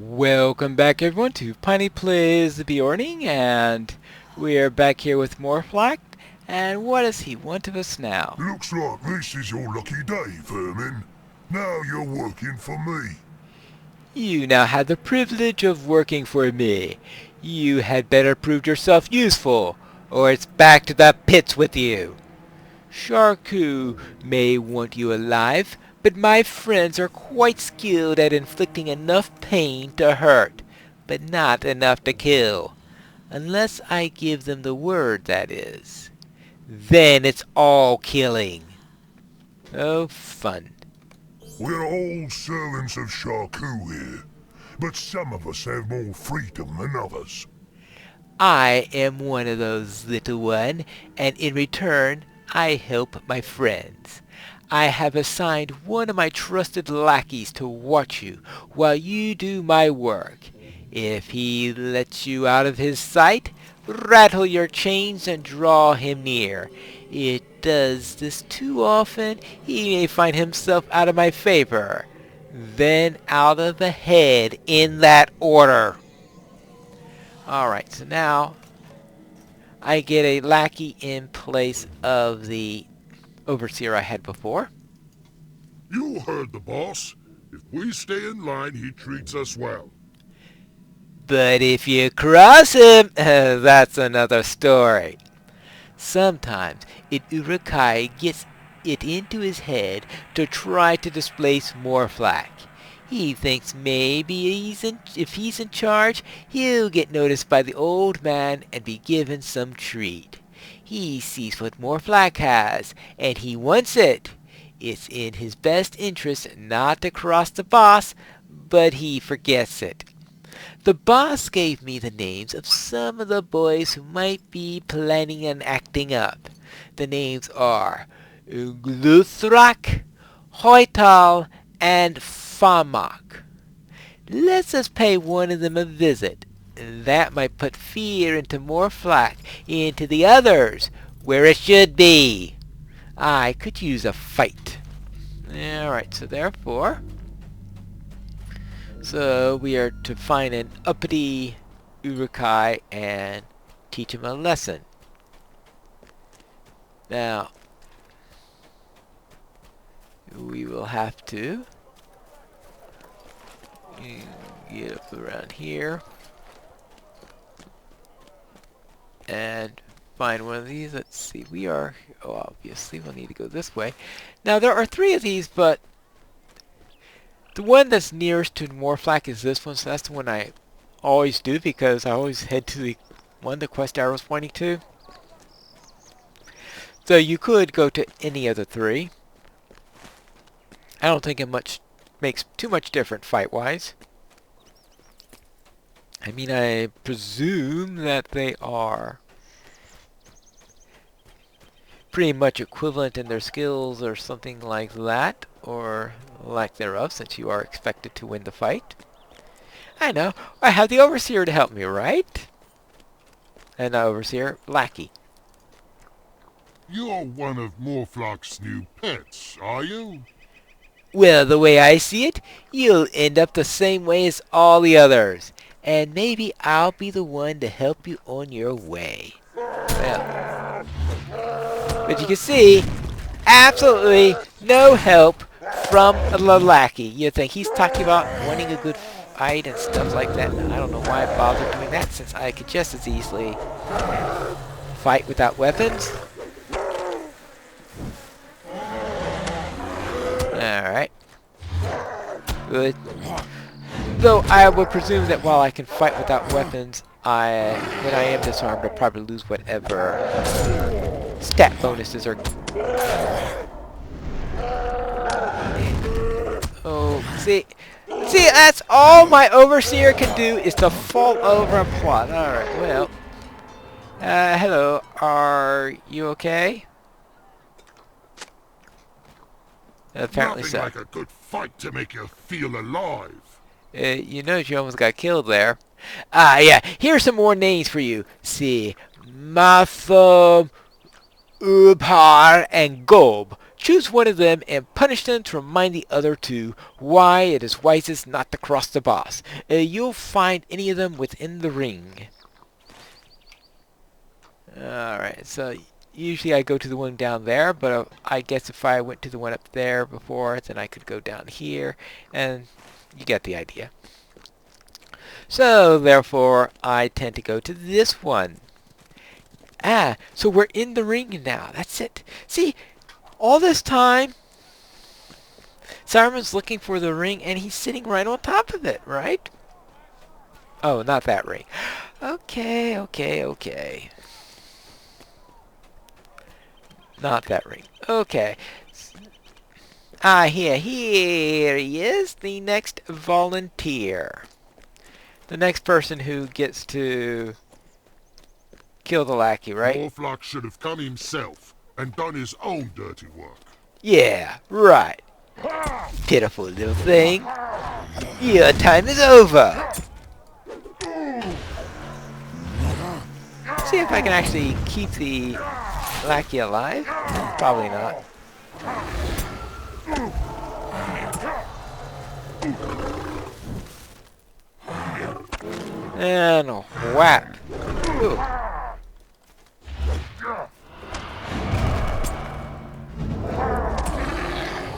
Welcome back everyone to Piney Plays the Beorning, and we are back here with more Flack. And what does he want of us now? Looks like this is your lucky day, Vermin. Now you're working for me. You now have the privilege of working for me. You had better prove yourself useful, or it's back to the pits with you. Sharku may want you alive, but my friends are quite skilled at inflicting enough pain to hurt, but not enough to kill. Unless I give them the word, that is. Then it's all killing. Oh, fun. We're all servants of Sharku here, but some of us have more freedom than others. I am one of those, little one, and in return, I help my friends. I have assigned one of my trusted lackeys to watch you while you do my work. If he lets you out of his sight, rattle your chains and draw him near. It does this too often, he may find himself out of my favor. Then out of the head in that order. Alright, so now I get a lackey in place of the overseer I had before. You heard the boss. If we stay in line, he treats us well. But if you cross him, that's another story. Sometimes an urukai gets it into his head to try to displace Morflack. He thinks maybe if he's in charge, he'll get noticed by the old man and be given some treat. He sees what Morflack has, and he wants it. It's in his best interest not to cross the boss, but he forgets it. The boss gave me the names of some of the boys who might be planning on acting up. The names are Gluthrak, Hoital, and Famak. Let's just pay one of them a visit. That might put fear into Morflack, into the others, where it should be. I could use a fight. Alright, so therefore, we are to find an uppity urukai and teach him a lesson. Now, we will have to get up around here and find one of these. Let's see, obviously we'll need to go this way. Now there are 3 of these, but the one that's nearest to Morflack is this one, so that's the one I always do because I always head to the one the quest arrow's pointing to. So you could go to any of the 3. I don't think it makes too much difference fight-wise. I mean, I presume that they are pretty much equivalent in their skills or something like that, or lack thereof, since you are expected to win the fight. I know, I have the overseer to help me, right? And not overseer, lackey. You're one of Morflock's new pets, are you? Well, the way I see it, you'll end up the same way as all the others. And maybe I'll be the one to help you on your way. Well, but you can see, absolutely no help from the lackey. You think he's talking about wanting a good fight and stuff like that. I don't know why I bother doing that, since I could just as easily fight without weapons. Alright. Good. Though I would presume that while I can fight without weapons, when I am disarmed, I'll probably lose whatever stat bonuses are. Oh, see, that's all my overseer can do is to fall over and plot. Alright, well. Hello, are you okay? Apparently Nothing so. like a good fight to make you feel alive. You know you almost got killed there. Ah, yeah. Here's some more names for you. See, Matham, Ubhar, and Gob. Choose one of them and punish them to remind the other two why it is wisest not to cross the boss. You'll find any of them within the ring. Alright, so usually I go to the one down there, but I guess if I went to the one up there before, then I could go down here, and you get the idea. So, therefore, I tend to go to this one. So we're in the ring now. That's it. See, all this time, Saruman's looking for the ring, and he's sitting right on top of it, right? Oh, not that ring. Okay. Not that ring. Okay. Here he is, the next volunteer. The next person who gets to kill the lackey, right? Morflock should have come himself and done his own dirty work. Yeah, right. Pitiful little thing. Your time is over. See if I can actually keep the lackey alive. Probably not. And a whap. Ooh.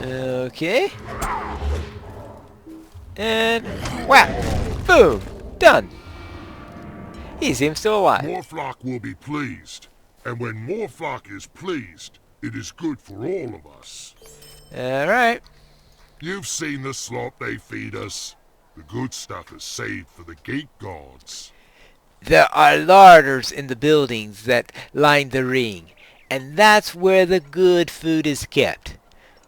Okay. And whap. Boom. Done. He seems still alive. Morflock will be pleased. And when Morflock is pleased, it is good for all of us. Alright. You've seen the slop they feed us. The good stuff is saved for the gate guards. There are larders in the buildings that line the ring, and that's where the good food is kept.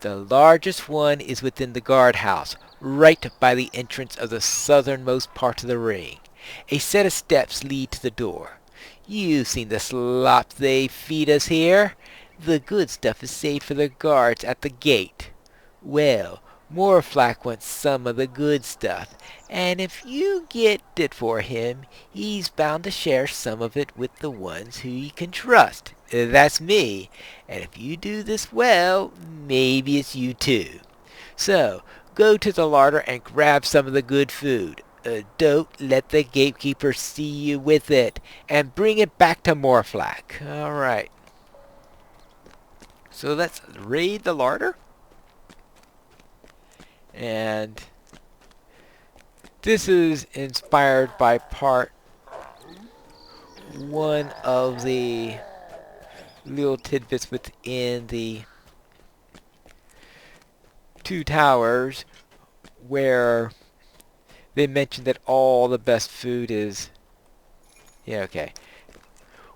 The largest one is within the guardhouse, right by the entrance of the southernmost part of the ring. A set of steps lead to the door. You've seen the slop they feed us here. The good stuff is saved for the guards at the gate. Well, Morflock wants some of the good stuff, and if you get it for him, he's bound to share some of it with the ones who he can trust. That's me, and if you do this well, maybe it's you too. So, go to the larder and grab some of the good food. Don't let the gatekeeper see you with it, and bring it back to Morflock. Alright. So let's raid the larder. And this is inspired by part one of the little tidbits within the Two Towers, where they mentioned that all the best food is... Yeah, okay.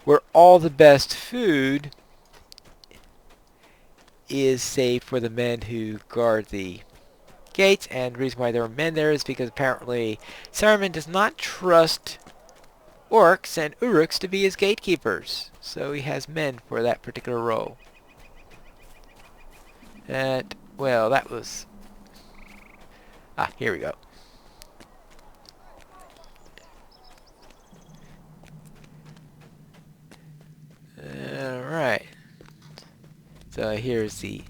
Where all the best food is saved for the men who guard the gates, and the reason why there are men there is because apparently Saruman does not trust orcs and uruks to be his gatekeepers, so he has men for that particular role. And well, that was here we go. Alright, so here's the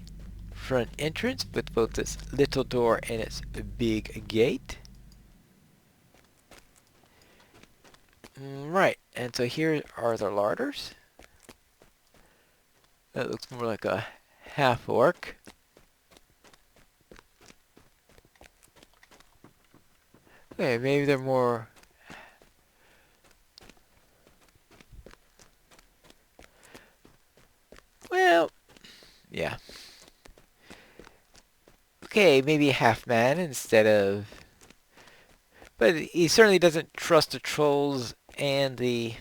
front entrance with both this little door and its big gate. Right, and so here are the larders. That looks more like a half orc. Okay, maybe they're more... Well, yeah. Okay, maybe a half man instead of... But he certainly doesn't trust the trolls and the...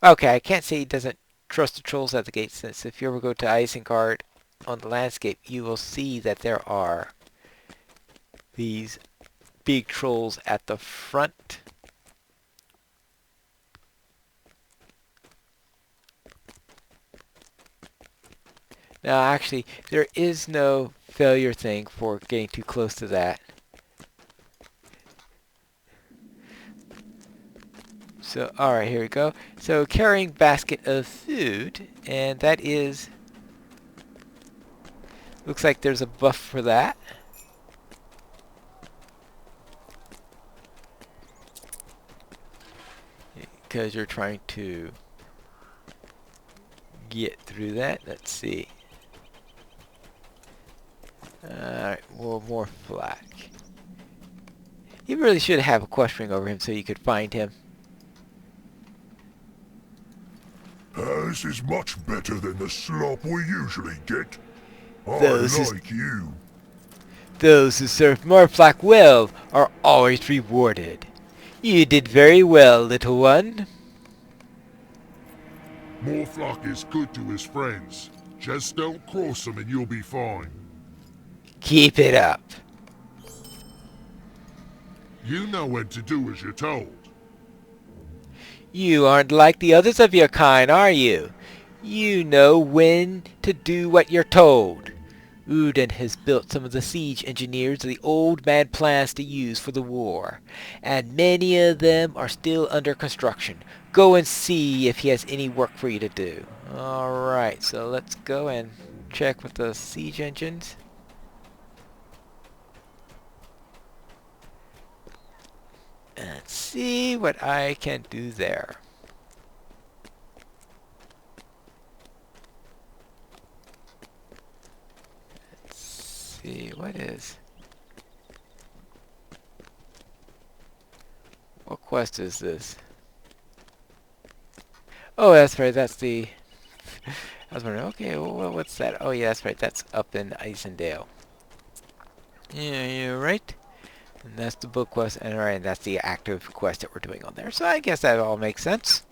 Okay, I can't say he doesn't trust the trolls at the gate, since if you ever go to Isengard on the landscape, you will see that there are these big trolls at the front. Now, actually, there is no failure thing for getting too close to that. So, alright, here we go. So, carrying basket of food, and that is Looks like there's a buff for that. Because you're trying to get through that. Let's see. Alright, well, more flak. You really should have a quest ring over him so you could find him. This is much better than the slop we usually get. I Those like you. Those who serve more flak well are always rewarded. You did very well, little one. Morflock is good to his friends. Just don't cross him and you'll be fine. Keep it up. You know when to do as you're told. You aren't like the others of your kind, are you? You know when to do what you're told. Udin has built some of the siege engineers the old man plans to use for the war, and many of them are still under construction. Go and see if he has any work for you to do. Alright, so let's go and check with the siege engines. And see what I can do there. Let's see, what quest is this? Oh, that's right, that's the... I was wondering, okay, well, what's that? Oh yeah, that's right, that's up in Isendale. Yeah, you're right. And that's the book quest, and alright, that's the active quest that we're doing on there. So I guess that all makes sense.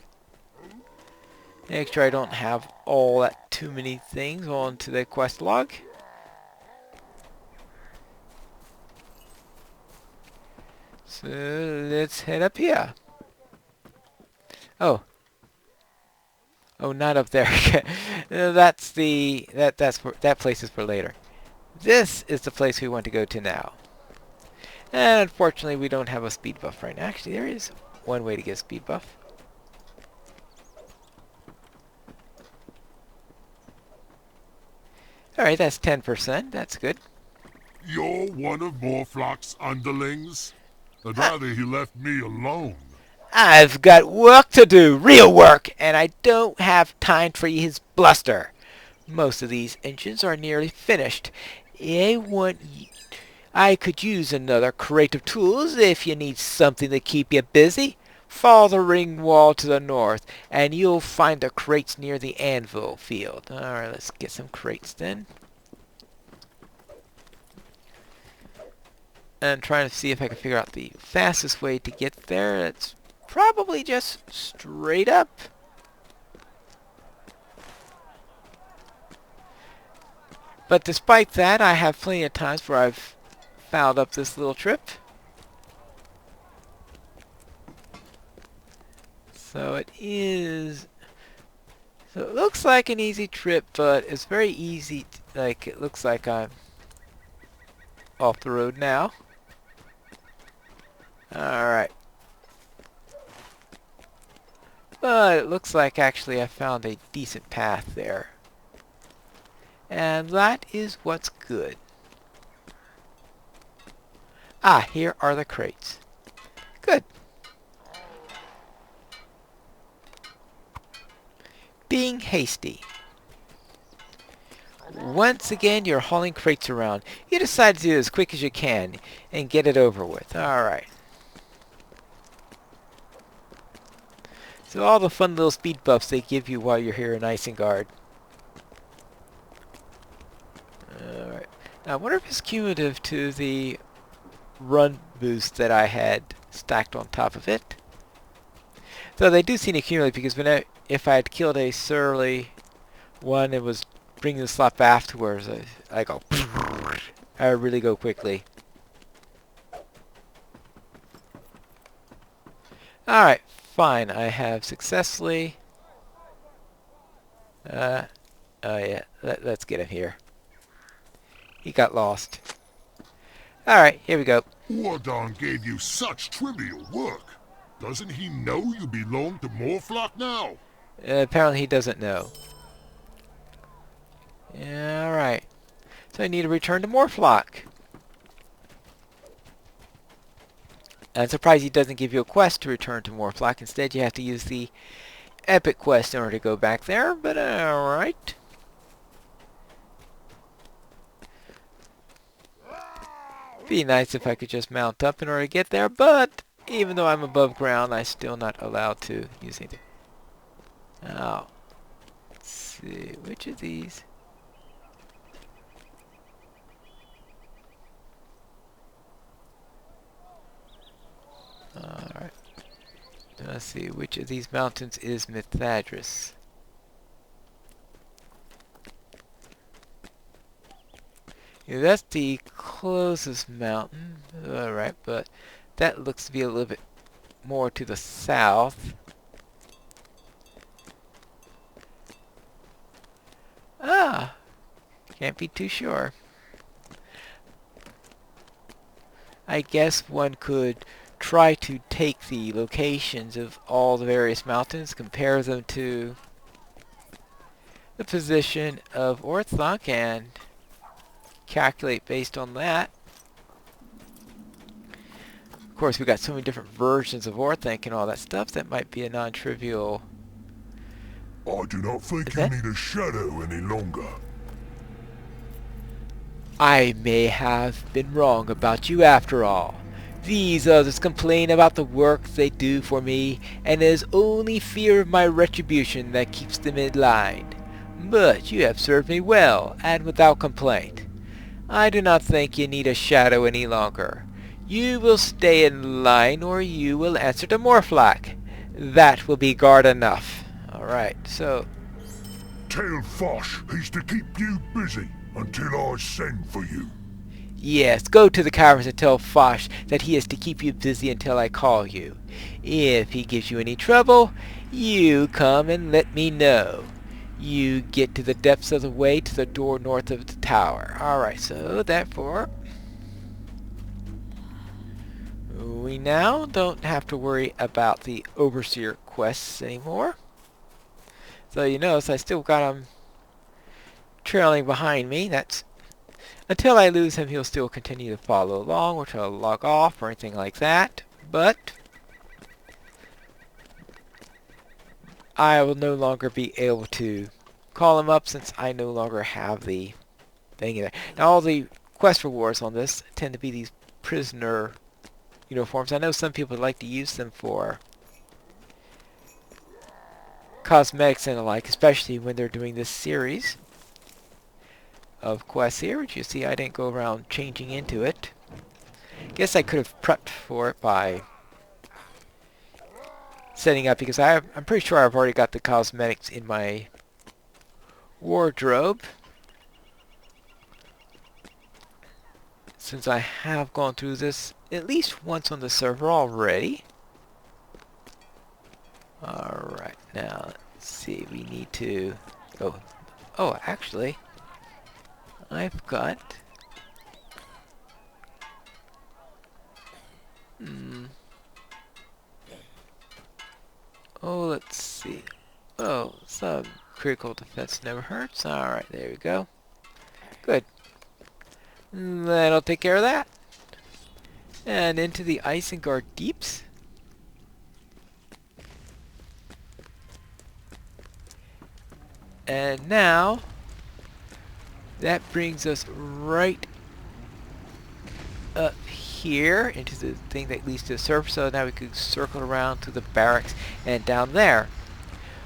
Make sure I don't have all that too many things onto the quest log. So let's head up here. Oh. Oh, not up there. That's that place is for later. This is the place we want to go to now. And unfortunately, we don't have a speed buff right now. Actually, there is one way to get a speed buff. Alright, that's 10%. That's good. You're one of Morflock's underlings? I'd rather he left me alone. I've got work to do, real work, and I don't have time for his bluster. Most of these engines are nearly finished. I could use another crate of tools if you need something to keep you busy. Follow the ring wall to the north, and you'll find the crates near the anvil field. Alright, let's get some crates then. And trying to see if I can figure out the fastest way to get there. It's probably just straight up. But despite that, I have plenty of times where I've fouled up this little trip. So it is... So it looks like an easy trip, but it's very easy, like it looks like I'm off the road now. Alright. But it looks like actually I found a decent path there. And that is what's good. Ah, here are the crates. Good. Being hasty. Once again, you're hauling crates around. You decide to do it as quick as you can and get it over with. Alright. So all the fun little speed buffs they give you while you're here in Isengard. Alright. Now I wonder if it's cumulative to the run boost that I had stacked on top of it. Though they do seem to accumulate because if I had killed a surly one and was bringing the slop afterwards, I go... I really go quickly. Alright, fine. I have successfully... oh yeah, let's get him here. He got lost. Alright, here we go. Wardon gave you such trivial work. Doesn't he know you belong to Morflock now? Apparently he doesn't know. Yeah, alright. So I need to return to Morphlock. I'm surprised he doesn't give you a quest to return to Morphlock. Instead, you have to use the epic quest in order to go back there, but alright. Be nice if I could just mount up in order to get there, but even though I'm above ground, I'm still not allowed to use anything. Oh. Let's see, which of these? Alright. Let's see, which of these mountains is Mythadris? Yeah, that's the closest mountain. Alright, but that looks to be a little bit more to the south. Ah! Can't be too sure. I guess one could try to take the locations of all the various mountains, compare them to the position of Orthanc, and calculate based on that. Of course, we got so many different versions of Orthanc and all that stuff, that might be a non-trivial I do not think event. you need a shadow any longer. I may have been wrong about you after all. These others complain about the work they do for me, and it is only fear of my retribution that keeps them in line. But you have served me well, and without complaint. I do not think you need a shadow any longer. You will stay in line, or you will answer to Morphlock. That will be guard enough. Alright, so Tell Fosh he's to keep you busy until I send for you. yes, go to the caverns and tell Fosh that he is to keep you busy until I call you. If he gives you any trouble, you come and let me know. You get to the depths of the way to the door north of the tower. Alright, so therefore, we now don't have to worry about the Overseer quests anymore. So you notice I still got him trailing behind me. That's until I lose him, he'll still continue to follow along, or to log off, or anything like that. But I will no longer be able to call him up, since I no longer have the thing in there. Now, all the quest rewards on this tend to be these prisoner uniforms. I know some people like to use them for cosmetics and the like, especially when they're doing this series of quests here, which you see I didn't go around changing into it. Guess I could have prepped for it by setting up, because I'm pretty sure I've already got the cosmetics in my wardrobe, since I have gone through this at least once on the server already. Alright, now let's see, we need to go. Oh, actually, I've got oh, let's see. Oh, some critical defense never hurts. Alright, there we go. Good. That'll take care of that. And into the Isengard Deeps. And now, that brings us right up here into the thing that leads to the surface. So now we could circle around to the barracks and down there.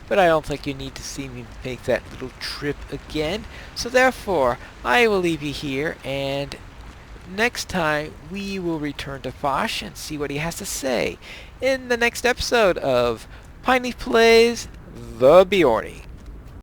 But I don't think you need to see me make that little trip again. So therefore, I will leave you here, and next time we will return to Fosh and see what he has to say in the next episode of Pineleaf Plays The Beorning.